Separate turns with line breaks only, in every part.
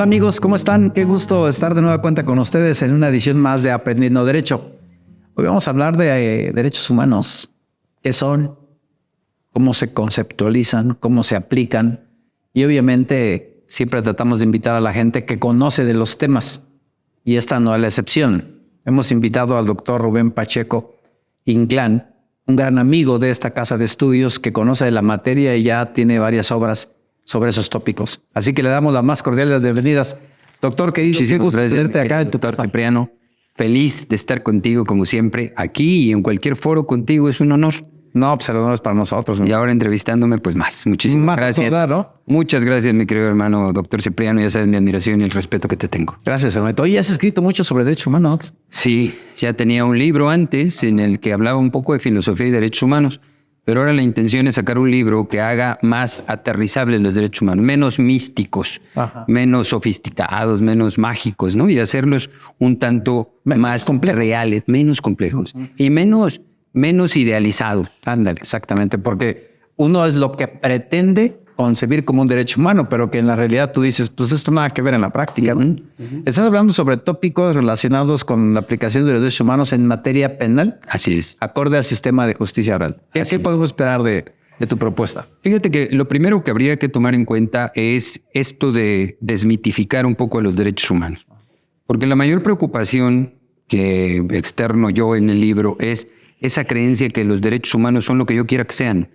Hola amigos, ¿cómo están? Qué gusto estar de nueva cuenta con ustedes en una edición más de Aprendiendo Derecho. Hoy vamos a hablar de derechos humanos. ¿Qué son? ¿Cómo se conceptualizan? ¿Cómo se aplican? Y obviamente siempre tratamos de invitar a la gente que conoce de los temas. Y esta no es la excepción. Hemos invitado al doctor Rubén Pacheco Inclán, un gran amigo de esta casa de estudios que conoce de la materia y ya tiene varias obras sobre esos tópicos. Así que le damos las más cordiales bienvenidas. Doctor, qué gusto tenerte acá en tu
doctor Cipriano. Feliz de estar contigo como siempre, aquí y en cualquier foro contigo, es un honor.
No, pues el honor es para nosotros, ¿no?
Y ahora entrevistándome, pues más. Muchísimas gracias.
Toda, ¿no?
Muchas gracias, mi querido hermano doctor Cipriano. Ya sabes mi admiración y el respeto que te tengo.
Gracias, hermano. Oye, has escrito mucho sobre derechos humanos.
Sí, ya tenía un libro antes en el que hablaba un poco de filosofía y derechos humanos, pero ahora la intención es sacar un libro que haga más aterrizables los derechos humanos, menos místicos, menos sofisticados, menos mágicos, ¿no? Y hacerlos un tanto más reales, menos complejos y menos idealizados.
Ándale, exactamente, porque uno es lo que pretende concebir como un derecho humano, pero que en la realidad tú dices, pues esto nada que ver en la práctica, ¿no? Estás hablando sobre tópicos relacionados con la aplicación de los derechos humanos en materia penal.
Así es.
Acorde al sistema de justicia oral. ¿Qué podemos esperar de tu propuesta?
Fíjate que lo primero que habría que tomar en cuenta es esto de desmitificar un poco a los derechos humanos. Porque la mayor preocupación que externo yo en el libro es esa creencia que los derechos humanos son lo que yo quiera que sean.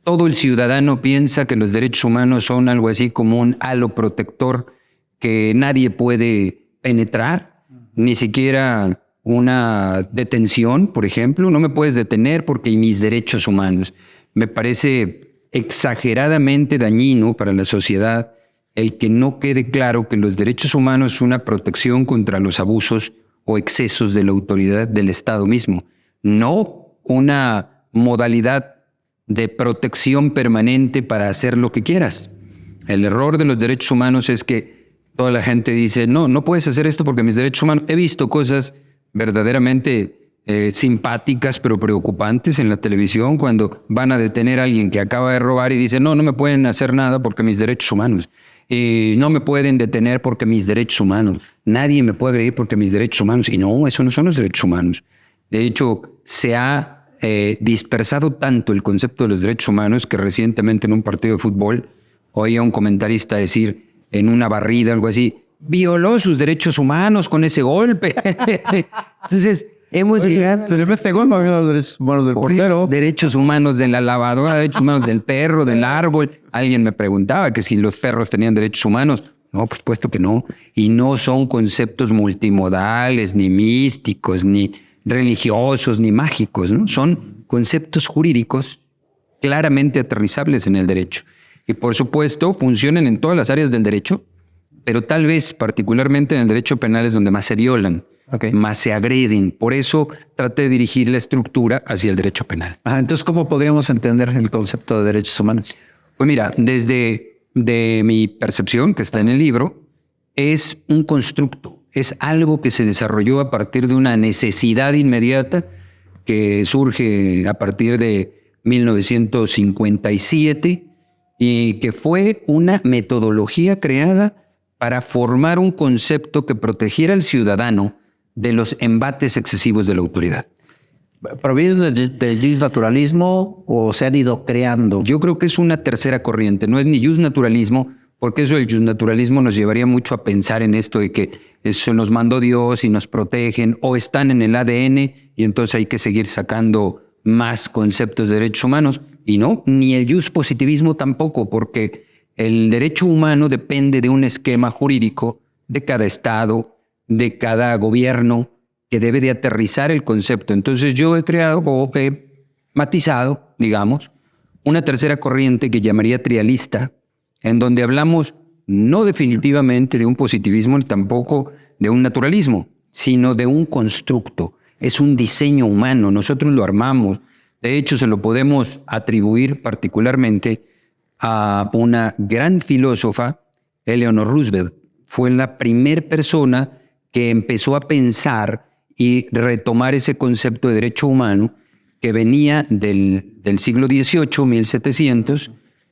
Todo el ciudadano piensa que los derechos humanos son algo así como un halo protector que nadie puede penetrar, ni siquiera una detención, por ejemplo. No me puedes detener porque hay mis derechos humanos. Me parece exageradamente dañino para la sociedad el que no quede claro que los derechos humanos son una protección contra los abusos o excesos de la autoridad del Estado mismo, no una modalidad de protección permanente para hacer lo que quieras. El error de los derechos humanos es que toda la gente dice, no puedes hacer esto porque mis derechos humanos... He visto cosas verdaderamente simpáticas pero preocupantes en la televisión cuando van a detener a alguien que acaba de robar y dicen, no me pueden hacer nada porque mis derechos humanos. No me pueden detener porque mis derechos humanos. Nadie me puede agredir porque mis derechos humanos. Y no, eso no son los derechos humanos. De hecho, se ha dispersado tanto el concepto de los derechos humanos que recientemente en un partido de fútbol oía un comentarista decir en una barrida, algo así, violó sus derechos humanos con ese golpe. Entonces, hemos llegado...
Se le mete gol, no los derechos humanos del portero.
Derechos humanos de la lavadora, derechos humanos del perro, del árbol. Alguien me preguntaba que si los perros tenían derechos humanos. No, por supuesto que no. Y no son conceptos multimodales, ni místicos, ni religiosos ni mágicos, ¿no? Son conceptos jurídicos claramente aterrizables en el derecho. Y por supuesto funcionan en todas las áreas del derecho, pero tal vez particularmente en el derecho penal es donde más se violan, más se agreden. Por eso traté de dirigir la estructura hacia el derecho penal.
Entonces, ¿cómo podríamos entender el concepto de derechos humanos?
Pues mira, desde mi percepción, que está en el libro, es un constructo. Es algo que se desarrolló a partir de una necesidad inmediata que surge a partir de 1957 y que fue una metodología creada para formar un concepto que protegiera al ciudadano de los embates excesivos de la autoridad.
¿Proviene del justnaturalismo o se han ido creando?
Yo creo que es una tercera corriente, no es ni justnaturalismo, porque eso del justnaturalismo nos llevaría mucho a pensar en esto de que eso nos mandó Dios y nos protegen o están en el ADN y entonces hay que seguir sacando más conceptos de derechos humanos. Y no, ni el positivismo tampoco, porque el derecho humano depende de un esquema jurídico de cada estado, de cada gobierno, que debe de aterrizar el concepto. Entonces yo he creado o he matizado, digamos, una tercera corriente que llamaría trialista, en donde hablamos no definitivamente de un positivismo ni tampoco de un naturalismo, sino de un constructo. Es un diseño humano, nosotros lo armamos. De hecho, se lo podemos atribuir particularmente a una gran filósofa, Eleanor Roosevelt. Fue la primera persona que empezó a pensar y retomar ese concepto de derecho humano que venía del siglo XVIII,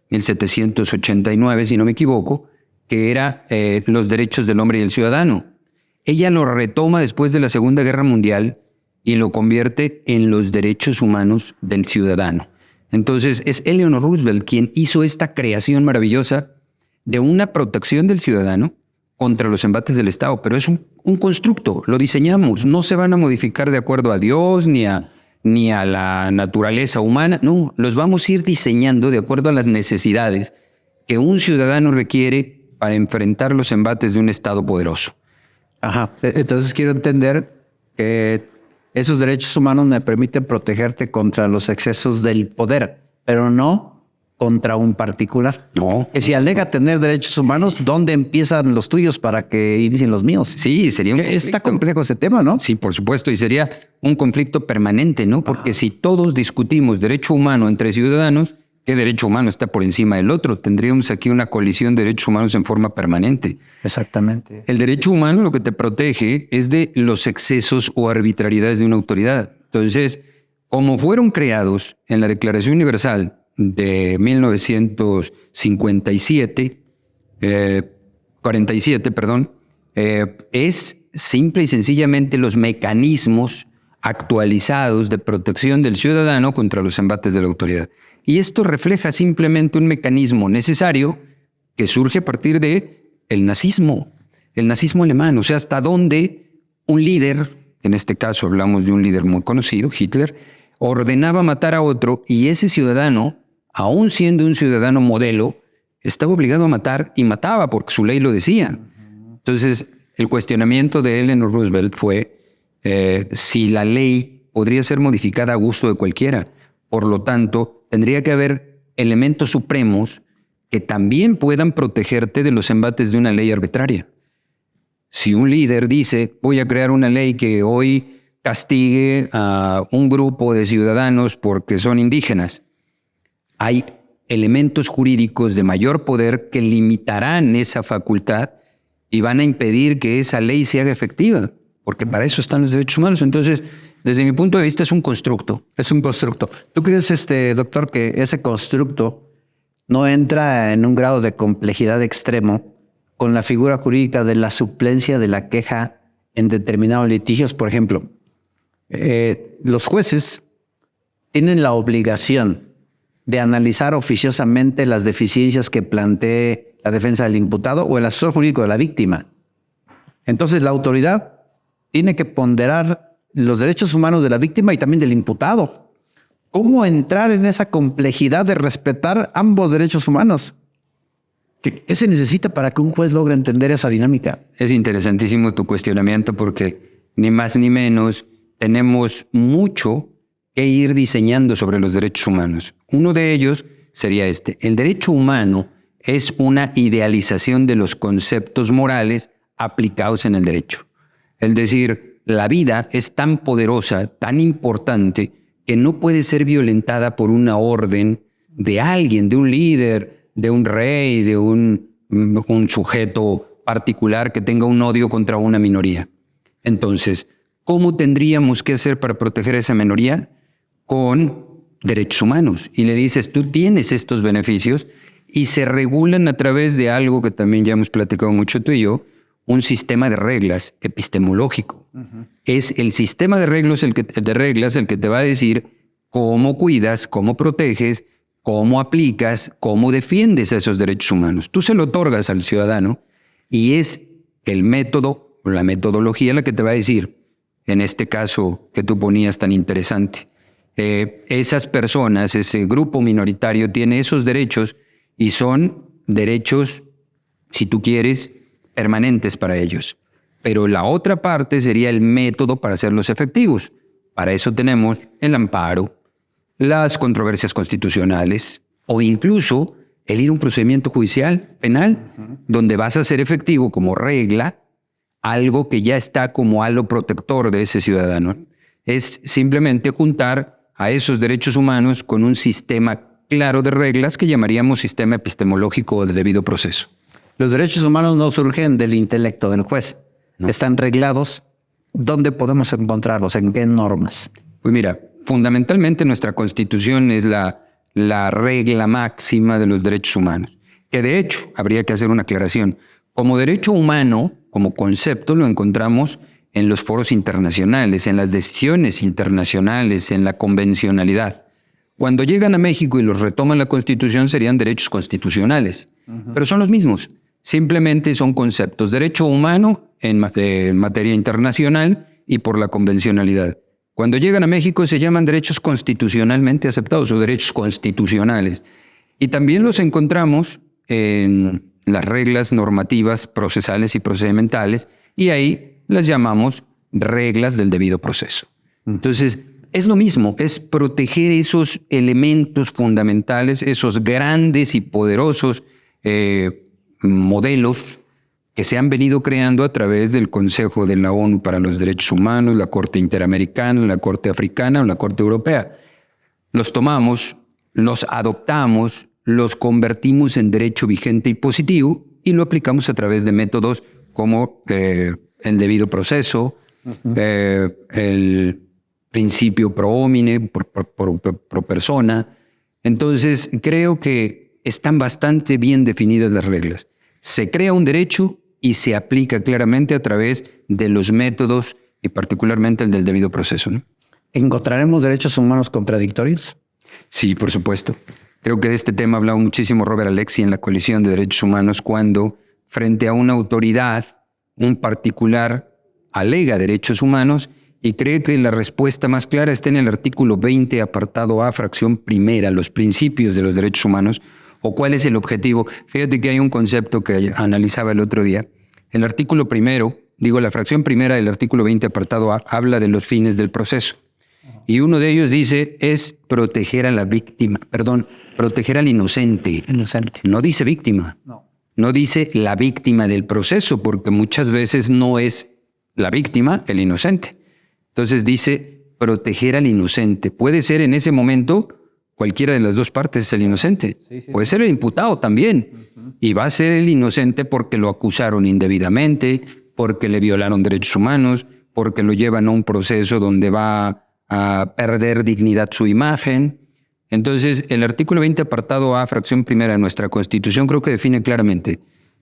1789, si no me equivoco, que era los derechos del hombre y el ciudadano. Ella lo retoma después de la Segunda Guerra Mundial y lo convierte en los derechos humanos del ciudadano. Entonces es Eleanor Roosevelt quien hizo esta creación maravillosa de una protección del ciudadano contra los embates del Estado, pero es un constructo, lo diseñamos, no se van a modificar de acuerdo a Dios ni a la naturaleza humana, no, los vamos a ir diseñando de acuerdo a las necesidades que un ciudadano requiere para enfrentar los embates de un Estado poderoso.
Ajá, entonces quiero entender que esos derechos humanos me permiten protegerte contra los excesos del poder, pero no contra un particular.
No.
Que si alega tener derechos humanos, ¿dónde empiezan los tuyos para que inicien los míos?
Sí, sería un conflicto.
Está complejo ese tema, ¿no?
Sí, por supuesto, y sería un conflicto permanente, ¿no? Porque si todos discutimos derecho humano entre ciudadanos, ¿qué derecho humano está por encima del otro? Tendríamos aquí una colisión de derechos humanos en forma permanente.
Exactamente.
El derecho humano lo que te protege es de los excesos o arbitrariedades de una autoridad. Entonces, como fueron creados en la Declaración Universal de 1957, 47, perdón, es simple y sencillamente los mecanismos actualizados de protección del ciudadano contra los embates de la autoridad. Y esto refleja simplemente un mecanismo necesario que surge a partir de el nazismo alemán. O sea, hasta dónde un líder, en este caso hablamos de un líder muy conocido, Hitler, ordenaba matar a otro y ese ciudadano, aún siendo un ciudadano modelo, estaba obligado a matar y mataba porque su ley lo decía. Entonces, el cuestionamiento de Eleanor Roosevelt fue si la ley podría ser modificada a gusto de cualquiera. Por lo tanto, tendría que haber elementos supremos que también puedan protegerte de los embates de una ley arbitraria. Si un líder dice, voy a crear una ley que hoy castigue a un grupo de ciudadanos porque son indígenas, hay elementos jurídicos de mayor poder que limitarán esa facultad y van a impedir que esa ley se haga efectiva, porque para eso están los derechos humanos. Entonces, desde mi punto de vista, es un constructo.
Es un constructo. ¿Tú crees, doctor, que ese constructo no entra en un grado de complejidad extremo con la figura jurídica de la suplencia de la queja en determinados litigios? Por ejemplo, los jueces tienen la obligación de analizar oficiosamente las deficiencias que plantee la defensa del imputado o el asesor jurídico de la víctima. Entonces, la autoridad tiene que ponderar los derechos humanos de la víctima y también del imputado. ¿Cómo entrar en esa complejidad de respetar ambos derechos humanos? ¿Qué se necesita para que un juez logre entender esa dinámica?
Es interesantísimo tu cuestionamiento porque ni más ni menos tenemos mucho que ir diseñando sobre los derechos humanos. Uno de ellos sería este. El derecho humano es una idealización de los conceptos morales aplicados en el derecho. Es decir, la vida es tan poderosa, tan importante, que no puede ser violentada por una orden de alguien, de un líder, de un rey, de un sujeto particular que tenga un odio contra una minoría. Entonces, ¿cómo tendríamos que hacer para proteger a esa minoría? Con derechos humanos. Y le dices, tú tienes estos beneficios y se regulan a través de algo que también ya hemos platicado mucho tú y yo, un sistema de reglas epistemológico. Es el sistema de reglas el que te va a decir cómo cuidas, cómo proteges, cómo aplicas, cómo defiendes a esos derechos humanos. Tú se lo otorgas al ciudadano y es el método o la metodología la que te va a decir, en este caso que tú ponías tan interesante, esas personas, ese grupo minoritario tiene esos derechos y son derechos, si tú quieres, permanentes para ellos. Pero la otra parte sería el método para hacerlos efectivos. Para eso tenemos el amparo, las controversias constitucionales o incluso el ir a un procedimiento judicial penal, donde vas a hacer efectivo como regla algo que ya está como halo protector de ese ciudadano. Es simplemente juntar a esos derechos humanos con un sistema claro de reglas que llamaríamos sistema epistemológico o de debido proceso.
Los derechos humanos no surgen del intelecto del juez. No. Están reglados. ¿Dónde podemos encontrarlos? ¿En qué normas?
Pues mira, fundamentalmente nuestra Constitución es la regla máxima de los derechos humanos, que de hecho habría que hacer una aclaración. Como derecho humano, como concepto, lo encontramos en los foros internacionales, en las decisiones internacionales, en la convencionalidad. Cuando llegan a México y los retoman la Constitución, serían derechos constitucionales, pero son los mismos. Simplemente son conceptos. Derecho humano en materia internacional y por la convencionalidad. Cuando llegan a México se llaman derechos constitucionalmente aceptados o derechos constitucionales. Y también los encontramos en las reglas normativas procesales y procedimentales, y ahí las llamamos reglas del debido proceso. Entonces, es lo mismo, es proteger esos elementos fundamentales, esos grandes y poderosos modelos que se han venido creando a través del Consejo de la ONU para los Derechos Humanos, la Corte Interamericana, la Corte Africana o la Corte Europea. Los tomamos, los adoptamos, los convertimos en derecho vigente y positivo y lo aplicamos a través de métodos como el debido proceso, el principio pro homine, pro persona. Entonces, creo que están bastante bien definidas las reglas. Se crea un derecho y se aplica claramente a través de los métodos y particularmente el del debido proceso, ¿no?
¿Encontraremos derechos humanos contradictorios?
Sí, por supuesto. Creo que de este tema ha hablado muchísimo Robert Alexy en la Coalición de Derechos Humanos cuando, frente a una autoridad, un particular alega derechos humanos y cree que la respuesta más clara está en el artículo 20, apartado A, fracción primera, los principios de los derechos humanos, o cuál es el objetivo. Fíjate que hay un concepto que analizaba el otro día. El artículo primero, la fracción primera del artículo 20, apartado A, habla de los fines del proceso. Y uno de ellos dice, es proteger a la víctima, proteger al inocente.
Inocente.
No dice víctima. No dice la víctima del proceso, porque muchas veces no es la víctima el inocente. Entonces dice proteger al inocente. Puede ser en ese momento cualquiera de las dos partes el inocente. Puede ser el imputado también. Y va a ser el inocente porque lo acusaron indebidamente, porque le violaron derechos humanos, porque lo llevan a un proceso donde va a perder dignidad su imagen. Entonces, el artículo 20, apartado A, fracción primera de nuestra Constitución, creo que define claramente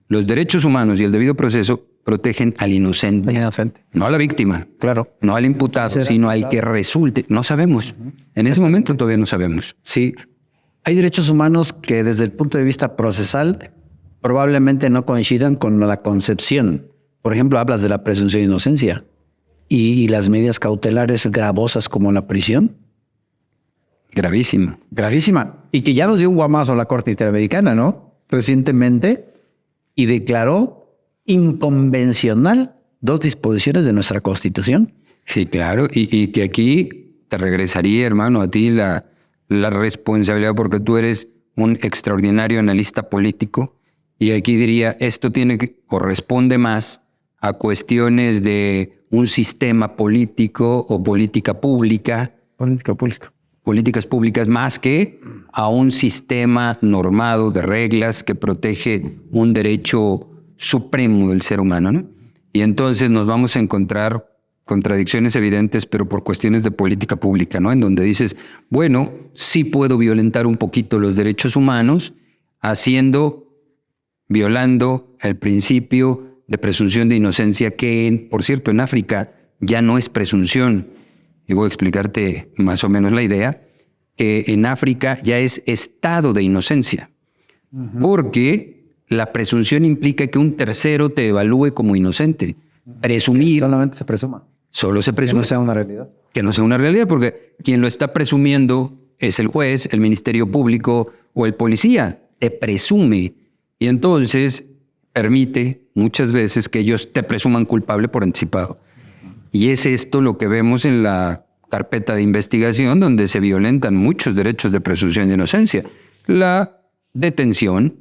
los derechos humanos y el debido proceso protegen al inocente, no a la víctima,
claro,
no al imputado, sino al que resulte. No sabemos. En ese momento todavía no sabemos.
Sí, hay derechos humanos que desde el punto de vista procesal probablemente no coincidan con la concepción. Por ejemplo, hablas de la presunción de inocencia y las medidas cautelares gravosas como la prisión.
Gravísima.
Gravísima. Y que ya nos dio un guamazo a la Corte Interamericana, ¿no? Recientemente, y declaró inconvencional dos disposiciones de nuestra Constitución.
Sí, claro. Y que aquí te regresaría, hermano, a ti la responsabilidad porque tú eres un extraordinario analista político. Y aquí diría, esto corresponde más a cuestiones de un sistema político o política pública.
Política pública.
Políticas públicas más que a un sistema normado de reglas que protege un derecho supremo del ser humano, ¿no? Y entonces nos vamos a encontrar contradicciones evidentes, pero por cuestiones de política pública, ¿no? En donde dices, bueno, sí puedo violentar un poquito los derechos humanos violando el principio de presunción de inocencia que, por cierto, en África ya no es presunción. Y voy a explicarte más o menos la idea, que en África ya es estado de inocencia, porque la presunción implica que un tercero te evalúe como inocente. Presumir...
Que solamente se presuma.
Solo se presume.
Que no sea una realidad.
Que no sea una realidad, porque quien lo está presumiendo es el juez, el Ministerio Público o el policía. Te presume. Y entonces permite muchas veces que ellos te presuman culpable por anticipado. Y es esto lo que vemos en la carpeta de investigación donde se violentan muchos derechos de presunción de inocencia. La detención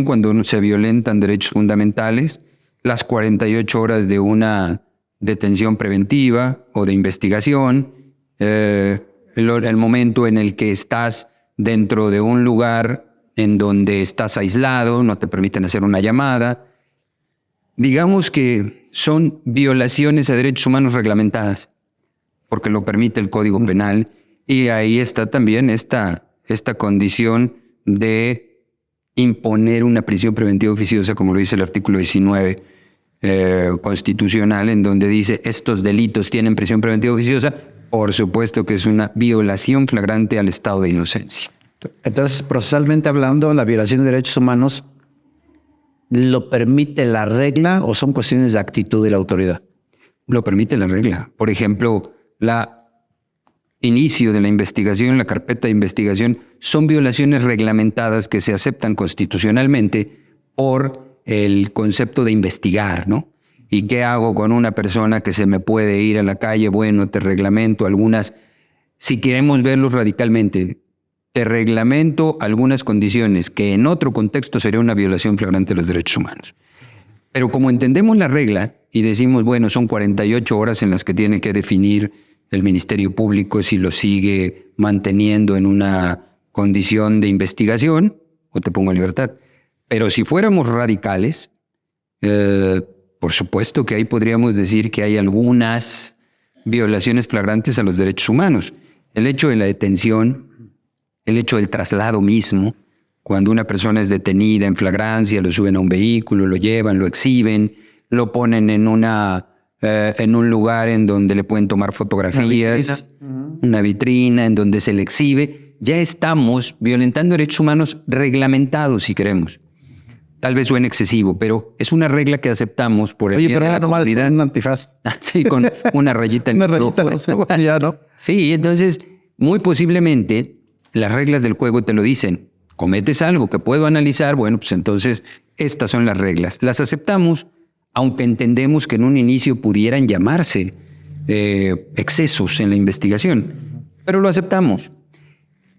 cuando se violentan derechos fundamentales, las 48 horas de una detención preventiva o de investigación, el momento en el que estás dentro de un lugar en donde estás aislado, no te permiten hacer una llamada. Digamos que son violaciones a derechos humanos reglamentadas, porque lo permite el Código Penal, y ahí está también esta condición de imponer una prisión preventiva oficiosa, como lo dice el artículo 19 constitucional, en donde dice estos delitos tienen prisión preventiva oficiosa, por supuesto que es una violación flagrante al estado de inocencia.
Entonces, procesalmente hablando, la violación de derechos humanos ¿lo permite la regla o son cuestiones de actitud de la autoridad?
Lo permite la regla. Por ejemplo, la inicio de la investigación, la carpeta de investigación, son violaciones reglamentadas que se aceptan constitucionalmente por el concepto de investigar, ¿no? ¿Y qué hago con una persona que se me puede ir a la calle? Bueno, te reglamento algunas, si queremos verlos radicalmente, te reglamento algunas condiciones que en otro contexto sería una violación flagrante de los derechos humanos. Pero como entendemos la regla y decimos, bueno, son 48 horas en las que tiene que definir el Ministerio Público si lo sigue manteniendo en una condición de investigación o te pongo en libertad. Pero si fuéramos radicales, por supuesto que ahí podríamos decir que hay algunas violaciones flagrantes a los derechos humanos. El hecho de la detención, el hecho del traslado mismo, cuando una persona es detenida en flagrancia, lo suben a un vehículo, lo llevan, lo exhiben, lo ponen en un lugar en donde le pueden tomar fotografías, una vitrina en donde se le exhibe, ya estamos violentando derechos humanos reglamentados, si queremos. Tal vez suene excesivo, pero es una regla que aceptamos por el bien de la comunidad.
Un antifaz.
Sí, con una rayita en
Una
el
rayita en los ojos, ya, ¿no?
Sí, entonces, muy posiblemente las reglas del juego te lo dicen. Cometes algo que puedo analizar, bueno, pues entonces estas son las reglas. Las aceptamos, aunque entendemos que en un inicio pudieran llamarse excesos en la investigación, pero lo aceptamos.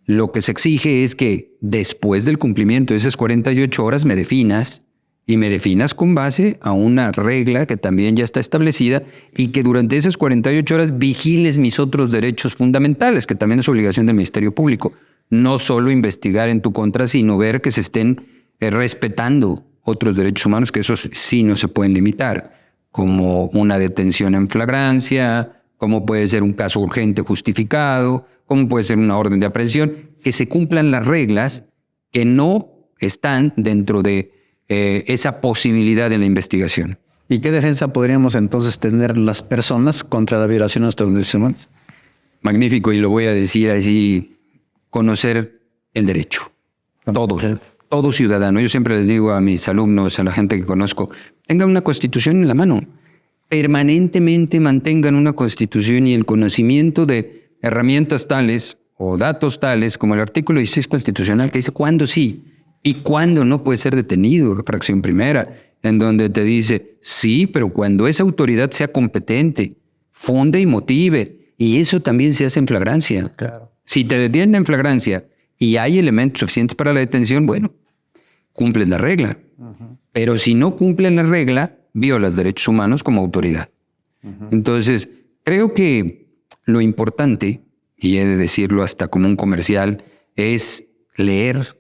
Lo que se exige es que después del cumplimiento de esas 48 horas me definas y me definas con base a una regla que también ya está establecida y que durante esas 48 horas vigiles mis otros derechos fundamentales, que también es obligación del Ministerio Público. No solo investigar en tu contra, sino ver que se estén respetando otros derechos humanos, que esos sí no se pueden limitar, como una detención en flagrancia, como puede ser un caso urgente justificado, como puede ser una orden de aprehensión, que se cumplan las reglas que no están dentro de esa posibilidad de la investigación.
¿Y qué defensa podríamos entonces tener las personas contra la violación de nuestros derechos humanos?
Magnífico, y lo voy a decir así, conocer el derecho. Todo ciudadano. Yo siempre les digo a mis alumnos, a la gente que conozco, tengan una constitución en la mano. Permanentemente mantengan una constitución y el conocimiento de herramientas tales o datos tales como el artículo 16 constitucional que dice cuándo sí y cuándo no puede ser detenido, fracción primera, en donde te dice sí, pero cuando esa autoridad sea competente, funde y motive, y eso también se hace en flagrancia.
Claro.
Si te detienen en flagrancia y hay elementos suficientes para la detención, bueno, cumples la regla. Pero si no cumplen la regla, violas derechos humanos como autoridad. Entonces, creo que lo importante, y he de decirlo hasta como un comercial, es leer,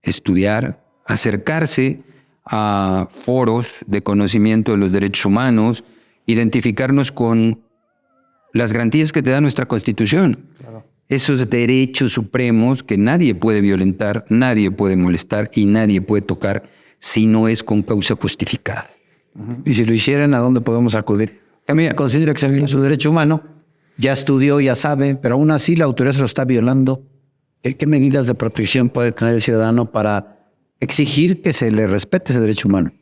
estudiar, acercarse a foros de conocimiento de los derechos humanos, identificarnos con las garantías que te da nuestra Constitución. Claro. Esos derechos supremos que nadie puede violentar, nadie puede molestar y nadie puede tocar si no es con causa justificada.
Y si lo hicieran, ¿a dónde podemos acudir? Considero que se viola su derecho humano, ya estudió, ya sabe, pero aún así la autoridad se lo está violando. ¿Qué medidas de protección puede tener el ciudadano para exigir que se le respete ese derecho humano?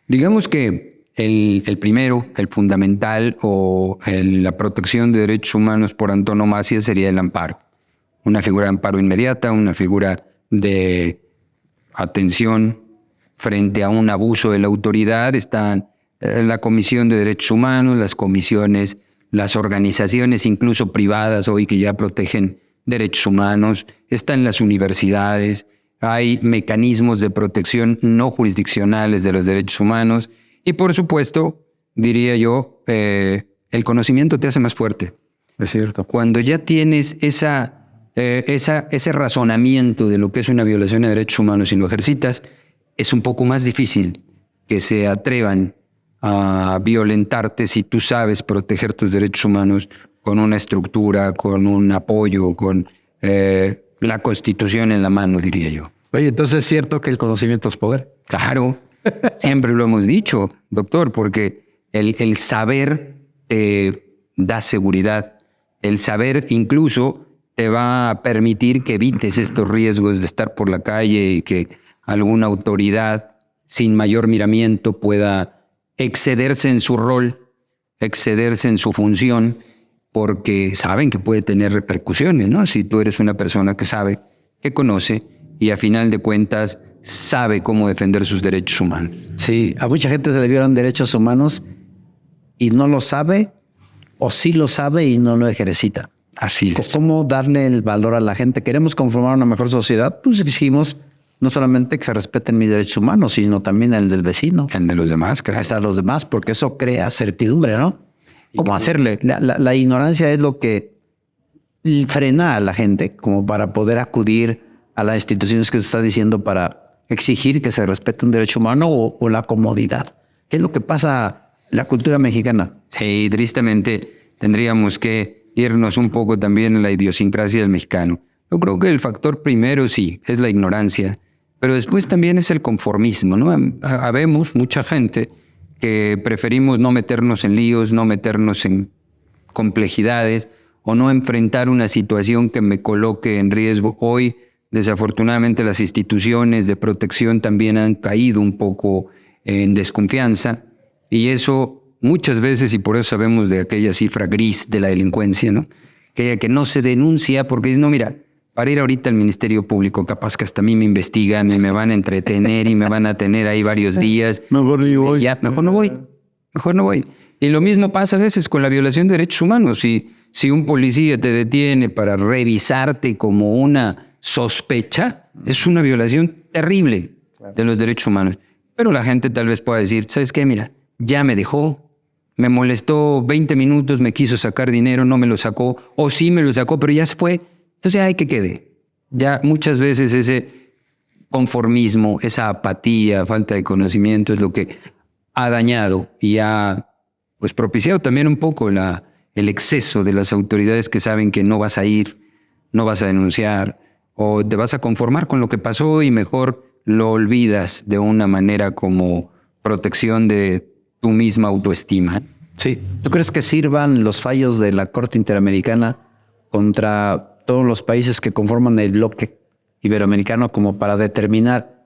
Digamos que el primero, el fundamental o la protección de derechos humanos por antonomasia sería el amparo. Una figura de amparo inmediata, una figura de atención frente a un abuso de la autoridad. Están la Comisión de Derechos Humanos, las comisiones, las organizaciones incluso privadas hoy que ya protegen derechos humanos, están las universidades, hay mecanismos de protección no jurisdiccionales de los derechos humanos y por supuesto, diría yo, el conocimiento te hace más fuerte.
Es cierto.
Cuando ya tienes ese razonamiento de lo que es una violación de derechos humanos y lo ejercitas, es un poco más difícil que se atrevan a violentarte si tú sabes proteger tus derechos humanos con una estructura, con un apoyo, con la Constitución en la mano, diría yo.
Oye, entonces es cierto que el conocimiento es poder.
Claro, siempre lo hemos dicho, doctor, porque el saber te da seguridad. El saber incluso te va a permitir que evites estos riesgos de estar por la calle y que alguna autoridad sin mayor miramiento pueda excederse en su rol, excederse en su función, porque saben que puede tener repercusiones, ¿no? Si tú eres una persona que sabe, que conoce y a final de cuentas sabe cómo defender sus derechos humanos.
Sí, a mucha gente se le violan derechos humanos y no lo sabe, o sí lo sabe y no lo ejercita.
Así es.
¿Cómo darle el valor a la gente? ¿Queremos conformar una mejor sociedad? Pues exigimos no solamente que se respeten mis derechos humanos, sino también el del vecino.
El de los demás, claro.
Hasta los demás, porque eso crea certidumbre, ¿no? ¿Cómo hacerle? La ignorancia es lo que frena a la gente como para poder acudir a las instituciones que usted está diciendo para exigir que se respete un derecho humano o la comodidad. ¿Qué es lo que pasa en la cultura mexicana?
Sí, tristemente tendríamos que irnos un poco también en la idiosincrasia del mexicano. Yo creo que el factor primero sí es la ignorancia, pero después también es el conformismo, ¿no? Habemos mucha gente que preferimos no meternos en líos, no meternos en complejidades o no enfrentar una situación que me coloque en riesgo. Hoy, desafortunadamente, las instituciones de protección también han caído un poco en desconfianza y eso muchas veces, y por eso sabemos de aquella cifra gris de la delincuencia, ¿no? Que no se denuncia porque dice, no, mira, para ir ahorita al Ministerio Público, capaz que hasta a mí me investigan y me van a entretener y me van a tener ahí varios días.
Mejor ni voy.
Ya, mejor no voy. Y lo mismo pasa a veces con la violación de derechos humanos. Si un policía te detiene para revisarte como una sospecha, es una violación terrible de los derechos humanos. Pero la gente tal vez pueda decir, ¿sabes qué? Mira, ya me dejó, me molestó 20 minutos, me quiso sacar dinero, no me lo sacó, o sí me lo sacó, pero ya se fue. Entonces hay que quede. Ya muchas veces ese conformismo, esa apatía, falta de conocimiento es lo que ha dañado y ha pues propiciado también un poco el exceso de las autoridades que saben que no vas a ir, no vas a denunciar o te vas a conformar con lo que pasó y mejor lo olvidas de una manera como protección de tu misma autoestima.
Sí. ¿Tú crees que sirvan los fallos de la Corte Interamericana contra todos los países que conforman el bloque iberoamericano como para determinar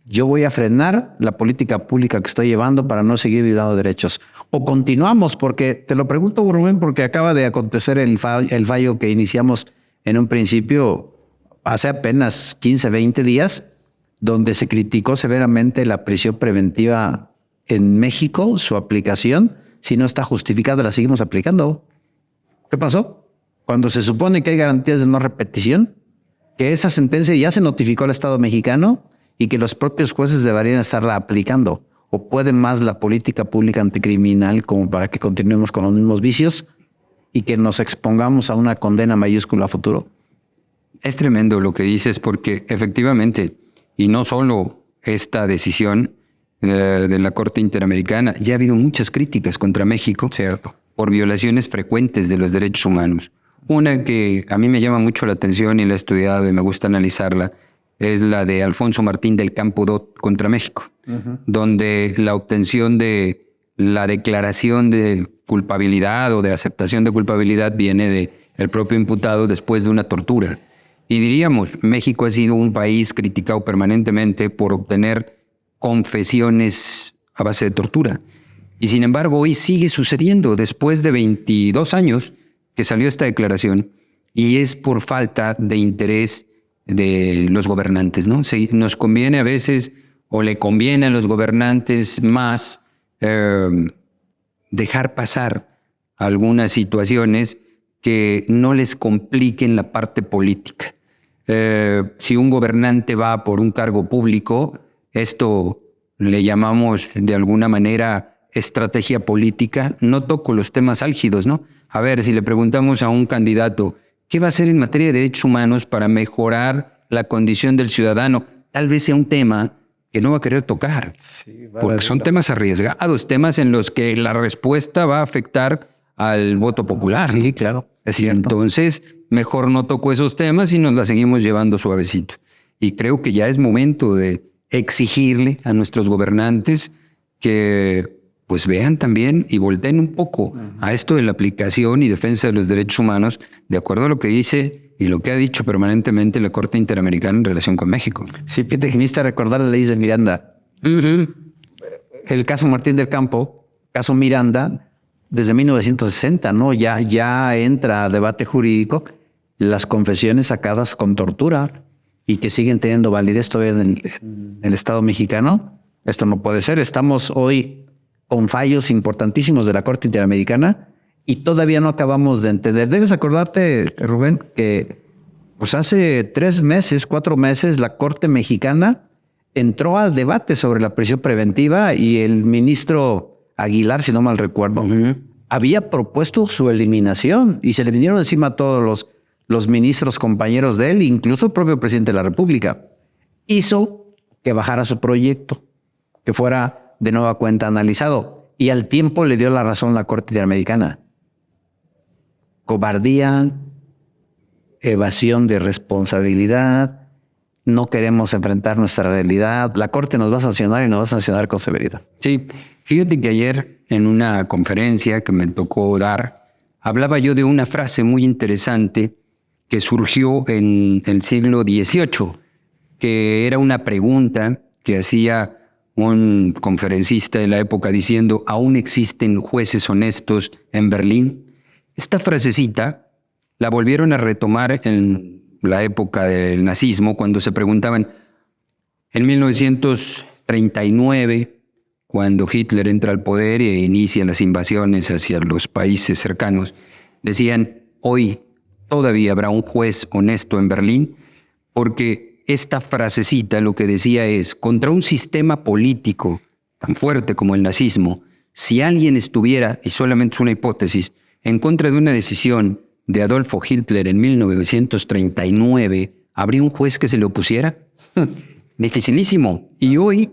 yo voy a frenar la política pública que estoy llevando para no seguir violando derechos? O continuamos, porque te lo pregunto, Rubén, porque acaba de acontecer el fallo que iniciamos en un principio hace apenas 15, 20 días, donde se criticó severamente la prisión preventiva en México, su aplicación. Si no está justificada, la seguimos aplicando. ¿Qué pasó? Cuando se supone que hay garantías de no repetición, que esa sentencia ya se notificó al Estado mexicano y que los propios jueces deberían estarla aplicando. ¿O puede más la política pública anticriminal como para que continuemos con los mismos vicios y que nos expongamos a una condena mayúscula a futuro?
Es tremendo lo que dices porque efectivamente, y no solo esta decisión de la Corte Interamericana, ya ha habido muchas críticas contra México.
Cierto.
Por violaciones frecuentes de los derechos humanos. Una que a mí me llama mucho la atención y la he estudiado y me gusta analizarla es la de Alfonso Martín del Campo Dot contra México, donde la obtención de la declaración de culpabilidad o de aceptación de culpabilidad viene del propio imputado después de una tortura. Y diríamos, México ha sido un país criticado permanentemente por obtener confesiones a base de tortura. Y sin embargo, hoy sigue sucediendo después de 22 años que salió esta declaración y es por falta de interés de los gobernantes, ¿no? Nos conviene a veces o le conviene a los gobernantes más dejar pasar algunas situaciones que no les compliquen la parte política. Si un gobernante va por un cargo público, esto le llamamos de alguna manera estrategia política. No toco los temas álgidos, ¿no? A ver, si le preguntamos a un candidato, ¿qué va a hacer en materia de derechos humanos para mejorar la condición del ciudadano? Tal vez sea un tema que no va a querer tocar, porque son temas arriesgados, temas en los que la respuesta va a afectar al voto popular.
Sí, claro, es cierto.
Entonces, mejor no toco esos temas y nos la seguimos llevando suavecito. y creo que ya es momento de exigirle a nuestros gobernantes que pues vean también y volteen un poco a esto de la aplicación y defensa de los derechos humanos, de acuerdo a lo que dice y lo que ha dicho permanentemente la Corte Interamericana en relación con México.
Sí, fíjate que me hiciste recordar la ley de Miranda. El caso Martín del Campo, caso Miranda, desde 1960, ¿no? Ya entra a debate jurídico las confesiones sacadas con tortura y que siguen teniendo validez todavía en el Estado mexicano. Esto no puede ser. Estamos hoy con fallos importantísimos de la Corte Interamericana y todavía no acabamos de entender. Debes acordarte, Rubén, que pues hace 3 meses, 4 meses, la Corte Mexicana entró al debate sobre la prisión preventiva y el ministro Aguilar, si no mal recuerdo, había propuesto su eliminación y se le vinieron encima a todos los ministros compañeros de él, incluso el propio presidente de la República. Hizo que bajara su proyecto, que fuera de nueva cuenta analizado, y al tiempo le dio la razón la Corte Interamericana. Cobardía, evasión de responsabilidad, no queremos enfrentar nuestra realidad, la Corte nos va a sancionar y nos va a sancionar con severidad.
Sí, fíjate que ayer en una conferencia que me tocó dar, hablaba yo de una frase muy interesante que surgió en el siglo XVIII, que era una pregunta que hacía un conferencista de la época diciendo: ¿aún existen jueces honestos en Berlín? Esta frasecita la volvieron a retomar en la época del nazismo, cuando se preguntaban, en 1939, cuando Hitler entra al poder e inicia las invasiones hacia los países cercanos, decían: hoy todavía habrá un juez honesto en Berlín, porque esta frasecita lo que decía es: contra un sistema político tan fuerte como el nazismo, si alguien estuviera, y solamente es una hipótesis, en contra de una decisión de Adolfo Hitler en 1939, ¿habría un juez que se le opusiera? Dificilísimo. Y hoy,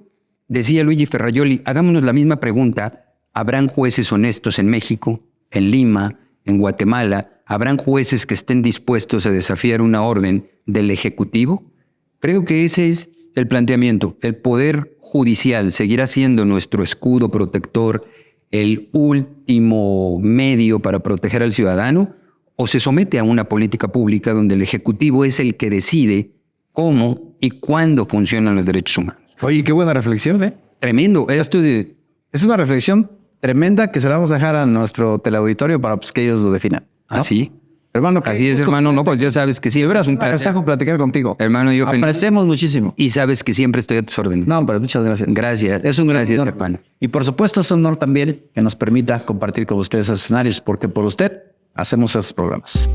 decía Luigi Ferrajoli, hagámonos la misma pregunta: ¿habrán jueces honestos en México, en Lima, en Guatemala? ¿Habrán jueces que estén dispuestos a desafiar una orden del Ejecutivo? Creo que ese es el planteamiento. El Poder Judicial seguirá siendo nuestro escudo protector, el último medio para proteger al ciudadano, o se somete a una política pública donde el Ejecutivo es el que decide cómo y cuándo funcionan los derechos humanos.
Oye, qué buena reflexión, ¿eh?
Tremendo.
Es una reflexión tremenda que se la vamos a dejar a nuestro teleauditorio para pues, que ellos lo definan, ¿no?
Así.
Hermano,
Así es, hermano. No, pues ya sabes que sí.
De veras, un placer platicar contigo.
Hermano, yo feliz.
Apreciamos muchísimo.
Y sabes que siempre estoy a tus órdenes.
No, pero muchas gracias.
Gracias.
Es un gran
Gracias,
honor.
hermano.
Y por supuesto es un honor también que nos permita compartir con ustedes esos escenarios, porque por usted hacemos esos programas.